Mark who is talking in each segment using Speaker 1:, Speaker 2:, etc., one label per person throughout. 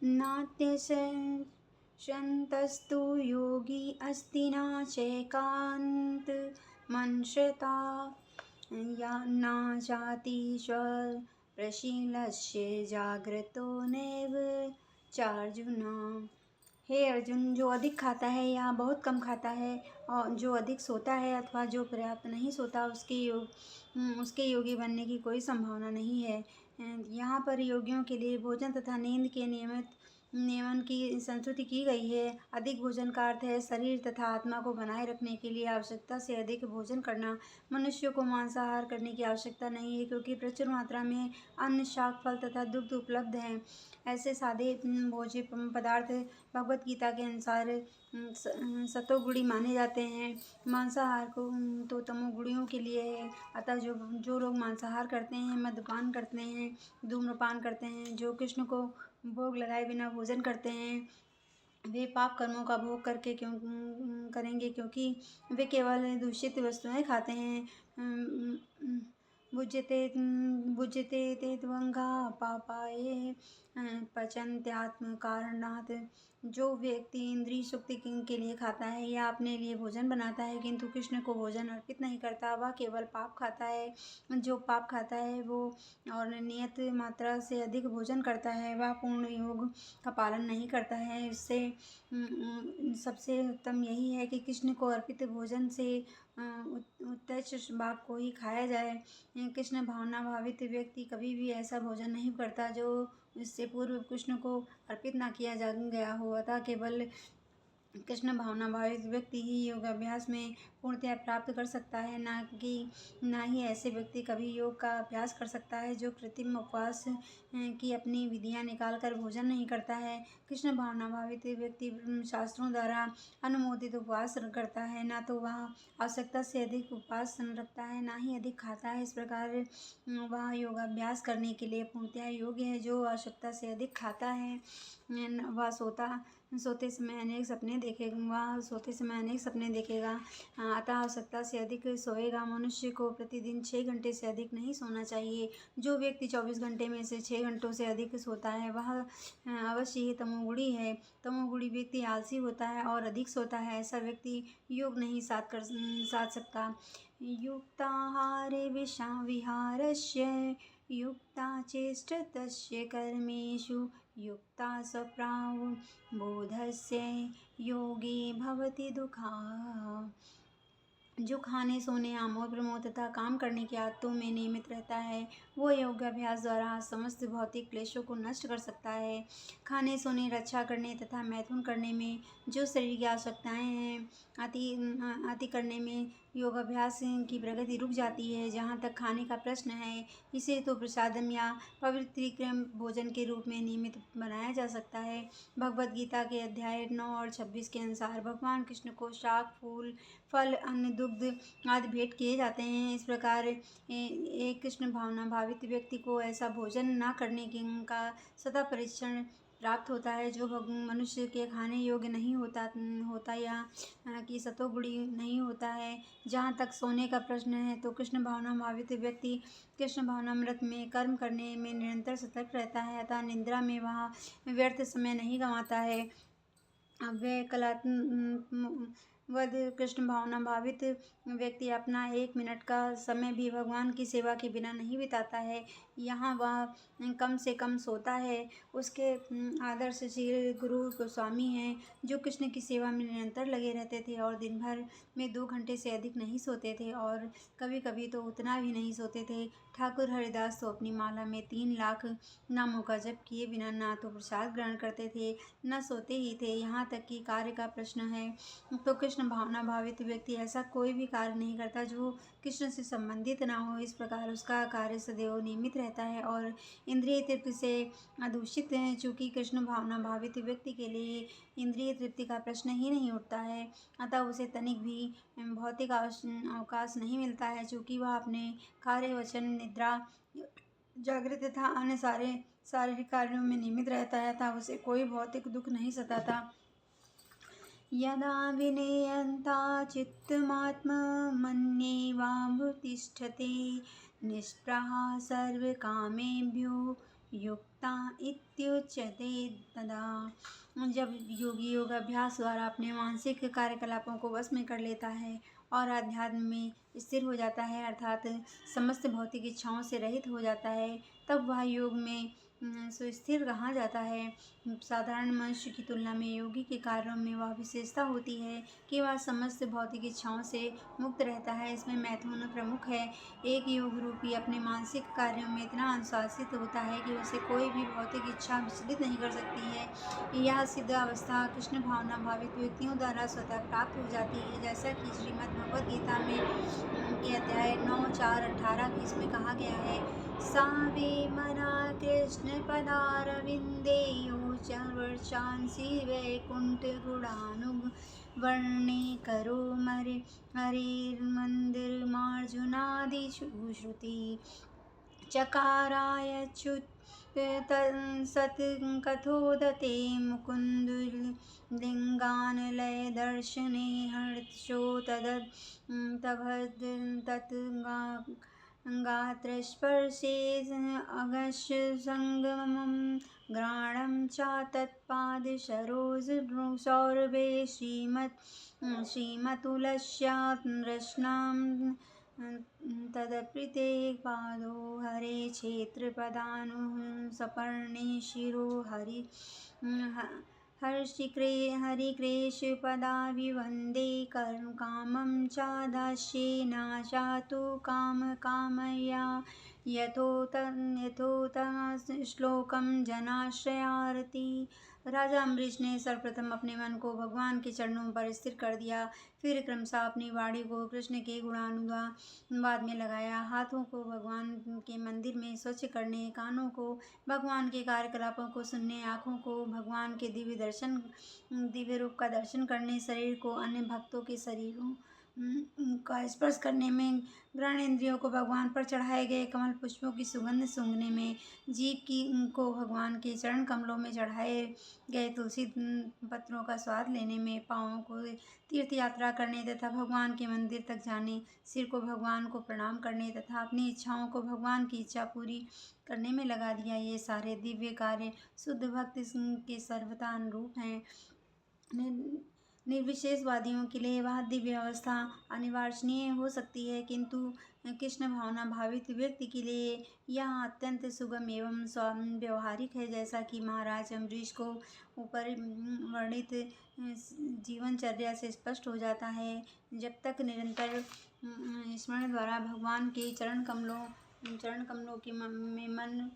Speaker 1: नात्यशन्तस्तु योगी अस्ति न चैकान्तमंशता या न चातिष्वप्रशीलस्य जाग्रतो नैव चार्जुन। हे अर्जुन, जो अधिक खाता है या बहुत कम खाता है और जो अधिक सोता है अथवा जो पर्याप्त नहीं सोता, उसके योगी बनने की कोई संभावना नहीं है। यहाँ पर योगियों के लिए भोजन तथा नींद के नियमित नियमन की संस्तुति की गई है। अधिक भोजन का अर्थ है शरीर तथा आत्मा को बनाए रखने के लिए आवश्यकता से अधिक भोजन करना। मनुष्य को मांसाहार करने की आवश्यकता नहीं है, क्योंकि प्रचुर मात्रा में अन्न, शाक, फल तथा दुग्ध उपलब्ध हैं। ऐसे सादे भोज्य पदार्थ भगवत गीता के अनुसार सतोगुणी माने जाते हैं। मांसाहार को तो तमोगुणियों के लिए है। अतः जो जो लोग मांसाहार करते हैं, मद्यपान करते हैं, धूम्रपान करते हैं, जो कृष्ण को भोग लगाए बिना भोजन करते हैं, वे पाप कर्मों का भोग करके करेंगे, क्योंकि वे केवल दूषित वस्तुएं खाते हैं। भुज्यते भुज्यते ते त्वंगा पापाये पचन्त्यात्म कारणात्। जो व्यक्ति इंद्रिय सुक्ति के लिए खाता है या अपने लिए भोजन बनाता है किंतु कृष्ण को भोजन अर्पित नहीं करता, वह केवल पाप खाता है। जो पाप खाता है वो और नियत मात्रा से अधिक भोजन करता है, वह पूर्ण योग का पालन नहीं करता है। इससे सबसे उत्तम यही है कि कृष्ण को अर्पित भोजन से उत्कृष्ट भाग को ही खाया जाए। कृष्ण भावना भावित व्यक्ति कभी भी ऐसा भोजन नहीं करता जो इससे पूर्व कृष्ण को अर्पित ना किया जा गया हो। अतः केवल कृष्ण भावना भावित व्यक्ति ही योगाभ्यास में पूर्णतया प्राप्त कर सकता है, ना ही ऐसे व्यक्ति कभी योग का अभ्यास कर सकता है जो कृत्रिम उपवास की अपनी विधियां निकालकर भोजन नहीं करता है। कृष्ण भावना भावित व्यक्ति शास्त्रों द्वारा अनुमोदित उपवास करता है, ना तो वह आवश्यकता से अधिक उपवास रखता है, ना ही अधिक खाता है। इस प्रकार वह योगाभ्यास करने के लिए पूर्णतया योग्य है। जो आवश्यकता से अधिक खाता है वह सोते समय अनेक सपने देखेगा। अतः आवश्यकता से अधिक सोएगा। मनुष्य को प्रतिदिन 6 घंटे से अधिक नहीं सोना चाहिए। जो व्यक्ति 24 घंटे में से 6 घंटों से अधिक सोता है वह अवश्य ही तमोगुणी है। तमोगुणी व्यक्ति आलसी होता है और अधिक सोता है। ऐसा व्यक्ति योग नहीं साध सकता। युक्ताहारे विहारस्य युक्ता चेष्टतस्य कर्मेषु युक्ता स्वप्रावबोधस्य योगी भवति दुःखा। जो खाने, सोने, आमोद प्रमोद तथा काम करने की आदतों में नियमित रहता है, वो योगाभ्यास द्वारा समस्त भौतिक क्लेशों को नष्ट कर सकता है। खाने, सोने, रक्षा करने तथा मैथुन करने में जो शरीर की आवश्यकताएं हैं, अति करने में योगाभ्यास की प्रगति रुक जाती है। जहाँ तक खाने का प्रश्न है, इसे तो प्रसादम या पवित्रीक्रम भोजन के रूप में नियमित बनाया जा सकता है। भगवद गीता के अध्याय 9 और 26 के अनुसार भगवान कृष्ण को शाक, फूल, फल, अन्न, दुग्ध आदि भेंट किए जाते हैं। इस प्रकार एक कृष्ण भावना भावित व्यक्ति को ऐसा भोजन न करने का सदा परीक्षण प्राप्त होता है जो मनुष्य के खाने योग्य नहीं होता या कि सतोगुणी नहीं होता है। जहाँ तक सोने का प्रश्न है तो कृष्ण भावना भावित व्यक्ति कृष्ण भावनामृत में कर्म करने में निरंतर सतर्क रहता है, अतः निद्रा में वह व्यर्थ समय नहीं गंवाता है। वद कृष्ण भावना भावित व्यक्ति अपना 1 मिनट का समय भी भगवान की सेवा के बिना नहीं बिताता है। यहाँ वह कम से कम सोता है। उसके आदर्श श्री गुरु गोस्वामी हैं, जो कृष्ण की सेवा में निरंतर लगे रहते थे और दिन भर में 2 घंटे से अधिक नहीं सोते थे और कभी कभी तो उतना भी नहीं सोते थे। ठाकुर हरिदास तो अपनी माला में 3 लाख नामों का जप किए बिना ना तो प्रसाद ग्रहण करते थे, न सोते ही थे। यहाँ तक कि कार्य का प्रश्न है तो कृष्ण भावना भावित व्यक्ति ऐसा कोई भी कार्य नहीं करता जो कृष्ण से संबंधित ना हो। इस प्रकार उसका कार्य सदैव नियमित रहता है और इंद्रिय तृप्ति से अदूषित है। चूँकि कृष्ण भावना भावित व्यक्ति के लिए इंद्रिय तृप्ति का प्रश्न ही नहीं उठता है, अतः उसे तनिक भी भौतिक अवकाश नहीं मिलता है। चूँकि वह अपने कार्य, वचन, निद्रा, जागृत तथा अन्य सारे शारीरिक कार्यों में नियमित रहता है, अतः उसे कोई भौतिक दुख नहीं सताता। यदा विनयन्ता चित्तमात्मन्येवावतिष्ठते निष्प्रहा सर्वकामेभ्यो ता इत्युच्यते तदा। जब योगी योगाभ्यास द्वारा अपने मानसिक कार्यकलापों को वश में कर लेता है और अध्यात्म में स्थिर हो जाता है, अर्थात समस्त भौतिक इच्छाओं से रहित हो जाता है, तब वह योग में सुस्थिर कहा जाता है। साधारण मनुष्य की तुलना में योगी के कार्यों में वह विशेषता होती है कि वह समस्त भौतिक इच्छाओं से मुक्त रहता है। इसमें मैथुन प्रमुख है। एक योग रूपी अपने मानसिक कार्यों में इतना अनुशासित होता है कि उसे कोई भी भौतिक इच्छा विचलित नहीं कर सकती है। यह सिद्ध अवस्था कृष्ण भावना भावित व्यक्तियों द्वारा स्वतः प्राप्त हो जाती है, जैसा कि श्रीमद् भगवद गीता में के अध्याय 9:4-18 इसमें कहा गया है। सा वे मना कृष्ण पदारविंदे वर्षांसि वैकुंठ गुणानुग वर्णे करो मरे हरिर्मंदिर मार्जुनादिषु श्रुति चकारायच्युत सत्कथोदते मुकुंद लिंगान लय दर्शने हर्षो तभद तत् गात्रस्पर्शे अगस्य संगमं घ्राणं च तत्पाद सरोज सौरभे श्रीमतुलस्या रश्नां तदप्रीते पादो हरे क्षेत्रपदानुः सपर्णे शिरो हरिकृष्णपदाभिवन्दे कामं च दास्येन चातु कामया यथोत्तम श्लोकं जनाश्रयार्ति। राजा अम्बरीश ने सर्वप्रथम अपने मन को भगवान के चरणों पर स्थिर कर दिया, फिर क्रमशः अपनी वाणी को कृष्ण के गुणानुवाद में लगाया। हाथों को भगवान के मंदिर में स्वच्छ करने, कानों को भगवान के कार्यकलापों को सुनने, आँखों को भगवान के दिव्य रूप का दर्शन करने, शरीर को अन्य भक्तों के शरीरों का स्पर्श करने में, घ्राणेन्द्रियों को भगवान पर चढ़ाए गए कमल पुष्पों की सुगंध सूंघने में, जीभ को भगवान के चरण कमलों में चढ़ाए गए तुलसी पत्रों का स्वाद लेने में, पाँवों को तीर्थ यात्रा करने तथा भगवान के मंदिर तक जाने, सिर को भगवान को प्रणाम करने तथा अपनी इच्छाओं को भगवान की इच्छा पूरी करने में लगा दिया। ये सारे दिव्य कार्य शुद्ध भक्त के सर्वथा अनुरूप हैं। निर्विशेषवादियों के लिए वह दिव्य अवस्था अनिवार्जनीय हो सकती है, किंतु कृष्ण भावना भावित व्यक्ति के लिए यह अत्यंत सुगम एवं व्यवहारिक है, जैसा कि महाराज अम्बरीश को ऊपर वर्णित जीवनचर्या से स्पष्ट हो जाता है। जब तक निरंतर स्मरण द्वारा भगवान के चरण कमलों के में मन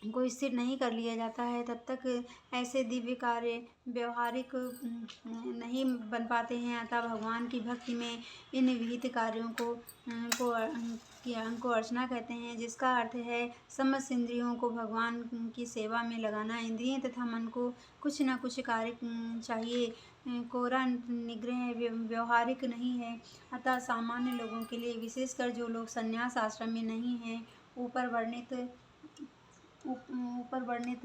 Speaker 1: को स्थिर नहीं कर लिया जाता है, तब तक ऐसे दिव्य कार्य व्यवहारिक नहीं बन पाते हैं। अतः भगवान की भक्ति में इन विहित कार्यों को अर्चना कहते हैं, जिसका अर्थ है समस्त इंद्रियों को भगवान की सेवा में लगाना। इंद्रियों तथा मन को कुछ न कुछ कार्य चाहिए, कोरा निग्रह व्यवहारिक नहीं है। अतः सामान्य लोगों के लिए, विशेषकर जो लोग संन्यास आश्रम में नहीं हैं, ऊपर वर्णित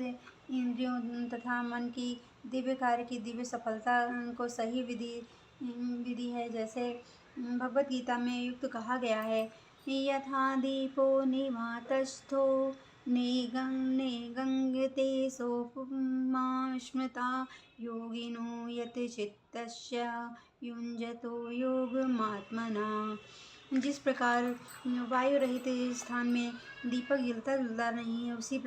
Speaker 1: इंद्रियों तथा मन की दिव्य कार्य की दिव्य सफलता को सही विधि है, जैसे भगवद गीता में युक्त कहा गया है। यथा दीपो निवातस्थो नेगंगते सोपमा स्मृता योगिनो यत चित्तस्य युञ्जतो योगमात्मना। जिस प्रकार वायु रहित स्थान में दीपक जलता नहीं है, उसी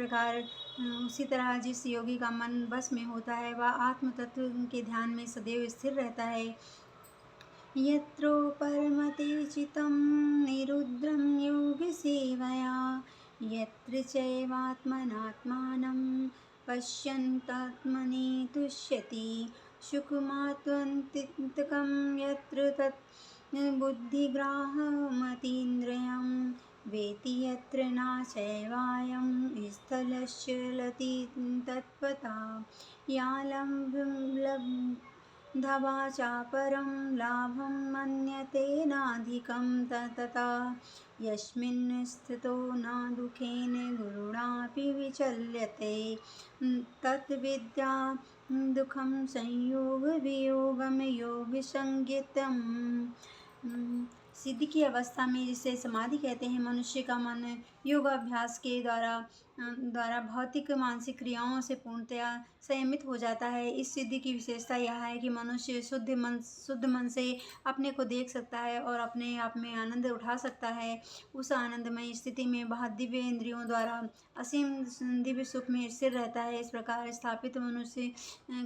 Speaker 1: तरह जिस योगी का मन बस में होता है, वह आत्म तत्व के ध्यान में सदैव स्थिर रहता है। यत्रो परमते चितं निरुद्रं योग सेवया यत्र चैवात्मनात्मानं पश्यन्तात्मनि तुष्यति सुखमात्मन्तिकं यत्र तत् बुद्धिग्राह्यमतीन्द्रियं वेति यत्र न चैवायं स्थलश्चलति तत्पथा या लब्ध्वा चापरं लाभं मन्यते नाधिकं ततः यस्मिन् स्थितो न दुःखेन गुरुणापि विचल्यते तत् विद्या दुःखं संयोग वियोगं योगसंज्ञितम्। सिद्धि की अवस्था में, जिसे समाधि कहते हैं, मनुष्य का मन योगाभ्यास के द्वारा द्वारा भौतिक मानसिक क्रियाओं से पूर्णतया संयमित हो जाता है। इस सिद्धि की विशेषता यह है कि मनुष्य शुद्ध मन से अपने को देख सकता है और अपने आप में आनंद उठा सकता है। उस आनंदमय स्थिति में वह दिव्य इंद्रियों द्वारा असीम दिव्य सुख में स्थिर रहता है। इस प्रकार स्थापित मनुष्य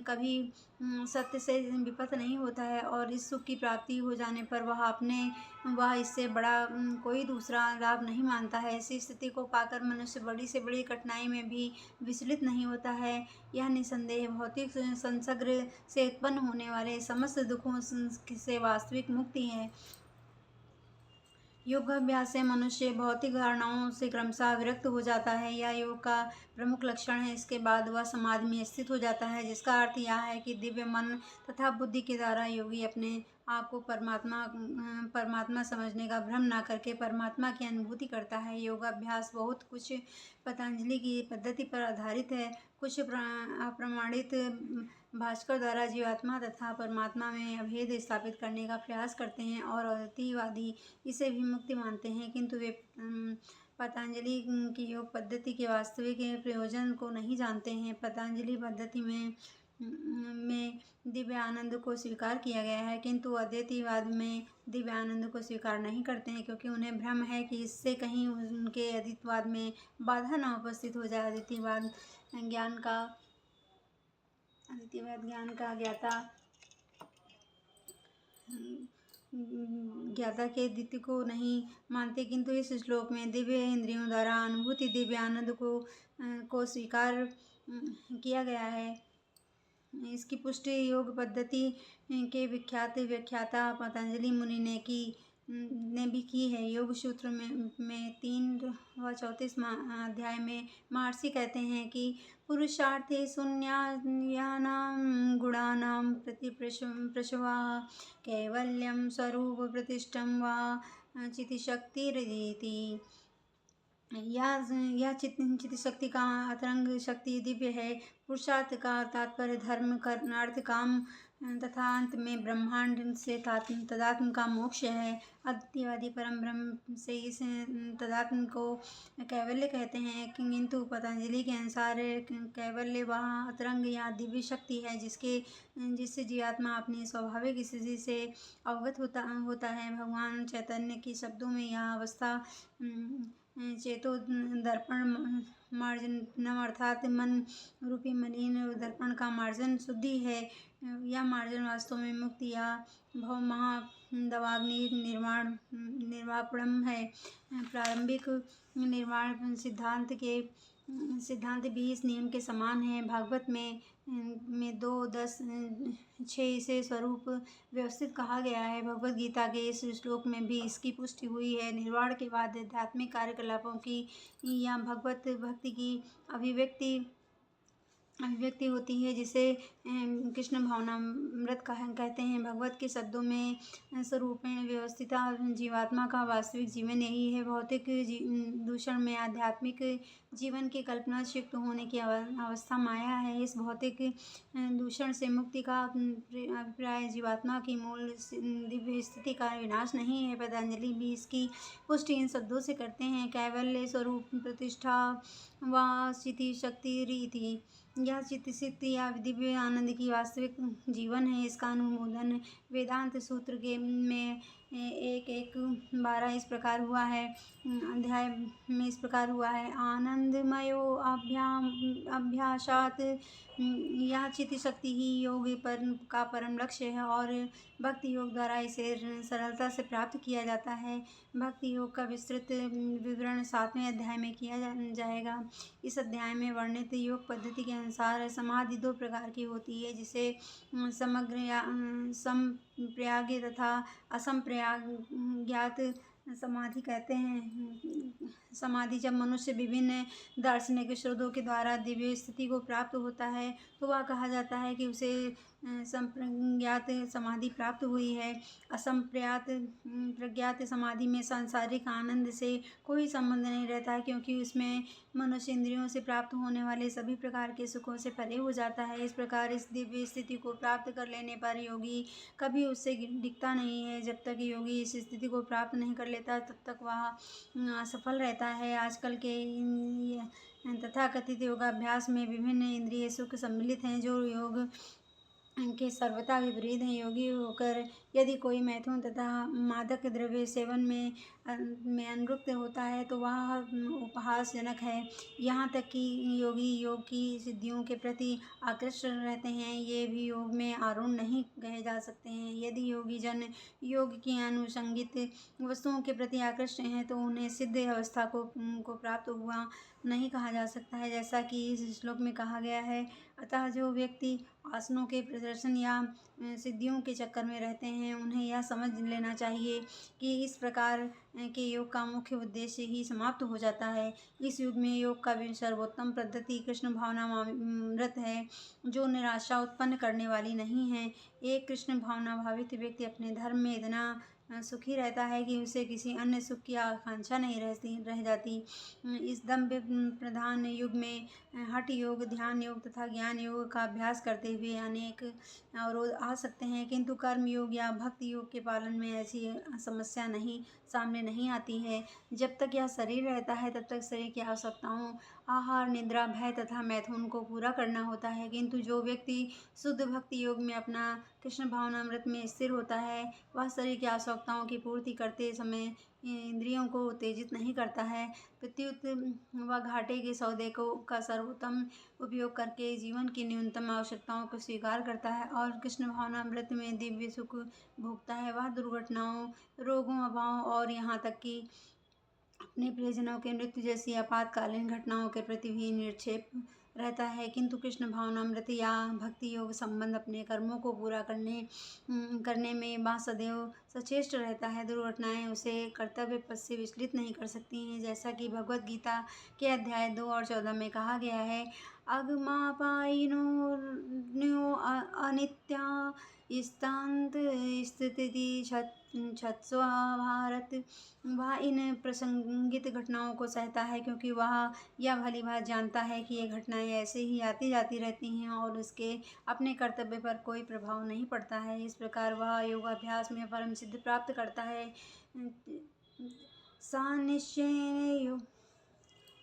Speaker 1: कभी सत्य से विपत नहीं होता है और इस सुख की प्राप्ति हो जाने पर वह इससे बड़ा कोई दूसरा लाभ नहीं मानता है। ऐसी स्थिति को पाकर मनुष्य बड़ी से बड़ी कठिनाई में भी विचलित नहीं होता है। यह निसंदेह भौतिक संसर्ग से उत्पन्न होने वाले समस्त दुखों से वास्तविक मुक्ति है। योगाभ्यास से मनुष्य भौतिक धारणाओं से क्रमशः विरक्त हो जाता है। यह योग का प्रमुख लक्षण है। इसके बाद वह समाधि में स्थित हो जाता है, जिसका अर्थ यह है कि दिव्य मन तथा बुद्धि के द्वारा योगी अपने आप को परमात्मा समझने का भ्रम न करके परमात्मा की अनुभूति करता है। योगाभ्यास बहुत कुछ पतंजलि की पद्धति पर आधारित है। कुछ अप्रमाणित भास्कर द्वारा जीवात्मा तथा परमात्मा में अभेद स्थापित करने का प्रयास करते हैं और अद्वैतवादी इसे भी मुक्ति मानते हैं, किंतु वे पतंजलि की योग पद्धति के वास्तविक प्रयोजन को नहीं जानते हैं। पतंजलि पद्धति में दिव्य आनंद को स्वीकार किया गया है, किंतु अद्वैतवाद में दिव्य आनंद को स्वीकार नहीं करते हैं, क्योंकि उन्हें भ्रम है कि इससे कहीं उनके अद्वैतवाद में बाधा न उपस्थित हो जाए। अद्वैतवाद ज्ञान का ज्ञाता के द्वितीय को नहीं मानते, किंतु इस श्लोक में दिव्य इंद्रियों द्वारा अनुभूति दिव्य आनंद को स्वीकार किया गया है। इसकी पुष्टि योग पद्धति के विख्यात व्याख्याता पतंजलि मुनि ने भी की है। योग सूत्र में 3 व 34 अध्याय में महर्षि कहते हैं कि पुरुषार्थे शून्यानां गुणानां प्रशवाः कैवल्यं स्वरूप प्रतिष्ठं वा चितिशक्तिरिति। यह चित्त शक्ति का अतरंग शक्ति दिव्य है। पुरुषार्थ का तात्पर्य धर्म, अर्थ, काम तथा अंत में ब्रह्मांड से तदात्म का मोक्ष है। अद्वैतवादी परम ब्रह्म से इस तदात्म को कैवल्य कहते हैं, किंतु पतंजलि के अनुसार कैवल्य वह अतरंग या दिव्य शक्ति है जिससे जीवात्मा अपनी स्वाभाविक स्थिति से अवगत होता है। भगवान चैतन्य के शब्दों में यह अवस्था चेतो दर्पण मार्जनम अर्थात मन रूपी मलिन दर्पण का मार्जन शुद्धि है। यह मार्जन वास्तव में मुक्ति या भव महादवाग्नि निर्वापणम है। प्रारंभिक निर्वाण सिद्धांत भी इस नियम के समान है। भागवत में 2:10-6 इसे स्वरूप व्यवस्थित कहा गया है। भगवद गीता के इस श्लोक में भी इसकी पुष्टि हुई है। निर्वाण के बाद आध्यात्मिक कार्यकलापों की या भगवत भक्ति की अभिव्यक्ति होती है, जिसे कृष्ण भावनामृत कहते हैं। भगवत के शब्दों में स्वरूपेण व्यवस्थिता जीवात्मा का वास्तविक जीवन यही है। भौतिक दूषण में आध्यात्मिक जीवन की कल्पना युक्त होने की अवस्था माया है। इस भौतिक दूषण से मुक्ति का अभिप्राय जीवात्मा की मूल दिव्य स्थिति का विनाश नहीं है। पतंजलि भी इसकी पुष्टि इन शब्दों से करते हैं, कैवल्य स्वरूप प्रतिष्ठा व चिति शक्तिरिति। यह चित्त शक्ति या दिव्य आनंद की वास्तविक जीवन है। इसका अनुमोदन वेदांत सूत्र में 1:12 इस प्रकार हुआ है। अध्याय में इस प्रकार हुआ है, आनंदमयो अभ्यासात। यह चित्त शक्ति ही योग का परम लक्ष्य है और भक्ति योग द्वारा इसे सरलता से प्राप्त किया जाता है। भक्ति योग का विस्तृत विवरण 7वें अध्याय में किया जाएगा। इस अध्याय में वर्णित योग पद्धति के अनुसार समाधि 2 प्रकार की होती है, जिसे संप्रज्ञात तथा असंप्रज्ञात समाधि कहते हैं। समाधि जब मनुष्य विभिन्न दार्शनिक स्रोतों के द्वारा दिव्य स्थिति को प्राप्त होता है तो वह कहा जाता है कि उसे संप्रज्ञात समाधि प्राप्त हुई है। असंप्रज्ञात समाधि में सांसारिक आनंद से कोई संबंध नहीं रहता है, क्योंकि उसमें मनुष्य इंद्रियों से प्राप्त होने वाले सभी प्रकार के सुखों से परे हो जाता है। इस प्रकार इस दिव्य स्थिति को प्राप्त कर लेने पर योगी कभी उससे दिखता नहीं है। जब तक योगी इस स्थिति को प्राप्त नहीं कर लेता तब तक वह असफल रहता है। आजकल के तथाकथित योगाभ्यास में विभिन्न इंद्रिय सुख सम्मिलित हैं, जो योग के सर्वथा विपरीत हैं। योगी होकर यदि कोई मैथुन तथा मादक द्रव्य सेवन में अनुरक्त होता है तो वह उपहासजनक है। यहाँ तक कि योगी योग की सिद्धियों के प्रति आकृष्ट रहते हैं, ये भी योग में आरूढ़ नहीं कहे जा सकते हैं। यदि योगी जन योग की अनुषंगित वस्तुओं के प्रति आकृष्ट हैं तो उन्हें सिद्ध अवस्था को प्राप्त हुआ नहीं कहा जा सकता है, जैसा कि इस श्लोक में कहा गया है। अतः जो व्यक्ति आसनों के प्रदर्शन या सिद्धियों के चक्कर में रहते हैं, उन्हें यह समझ लेना चाहिए कि इस प्रकार के योग का मुख्य उद्देश्य ही समाप्त हो जाता है। इस युग में योग का सर्वोत्तम पद्धति कृष्ण भावनामृत है, जो निराशा उत्पन्न करने वाली नहीं है। एक कृष्ण भावना भावित व्यक्ति अपने धर्म में इतना सुखी रहता है कि उसे किसी अन्य सुख की आकांक्षा नहीं रह जाती। इस दंभ प्रधान युग में हठ योग, ध्यान योग तथा ज्ञान योग का अभ्यास करते हुए अनेक अवरोध आ सकते हैं, किंतु कर्म योग या भक्ति योग के पालन में ऐसी समस्या सामने नहीं आती है। जब तक यह शरीर रहता है तब तक शरीर की आवश्यकताओं आहार, निद्रा, भय तथा मैथुन को पूरा करना होता है, किंतु जो व्यक्ति शुद्ध भक्ति योग में अपना कृष्ण भावनामृत में स्थिर होता है, वह शरीर की आवश्यकताओं की पूर्ति करते समय इंद्रियों को उत्तेजित नहीं करता है। प्रत्युत वह घाटे के सौदे का सर्वोत्तम उपयोग करके जीवन की न्यूनतम आवश्यकताओं को स्वीकार करता है और कृष्ण भावनामृत में दिव्य सुख भोगता है। वह दुर्घटनाओं, रोगों, अभावों और यहाँ तक कि अपने प्रियजनों के मृत्यु जैसी आपातकालीन घटनाओं के प्रति भी निर्क्षेप रहता है, किंतु कृष्ण भावनामृत या भक्ति योग संबंध अपने कर्मों को पूरा करने में वह सदैव सचेष्ट रहता है। दुर्घटनाएं उसे कर्तव्य पथ से विचलित नहीं कर सकती हैं, जैसा कि भगवद गीता के अध्याय 2 और 14 में कहा गया है। अगमापायिनो न्यो अनित्या स्तांत स्थिति छत्स्वा भारत। वह इन प्रसंगित घटनाओं को सहता है क्योंकि वह यह भली बात जानता है कि ये घटनाएं ऐसे ही आती जाती रहती हैं और उसके अपने कर्तव्य पर कोई प्रभाव नहीं पड़ता है। इस प्रकार वह योगाभ्यास में परम सिद्धि प्राप्त करता है। सा निश्चयेन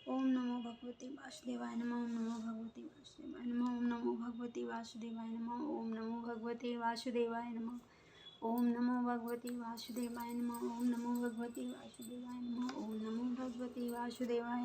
Speaker 1: ओम नमो भगवते वासुदेवाय नमः। ओम नमो भगवते वासुदेवाय नमः। ओम नमो भगवते वासुदेवाय नमः। ओम नमो भगवते वासुदेवाय नमः। ओम नमो भगवते वासुदेवाय नमः। ओम नमो भगवते वासुदेवाय नमः। ओम नमो भगवते वासुदेवाय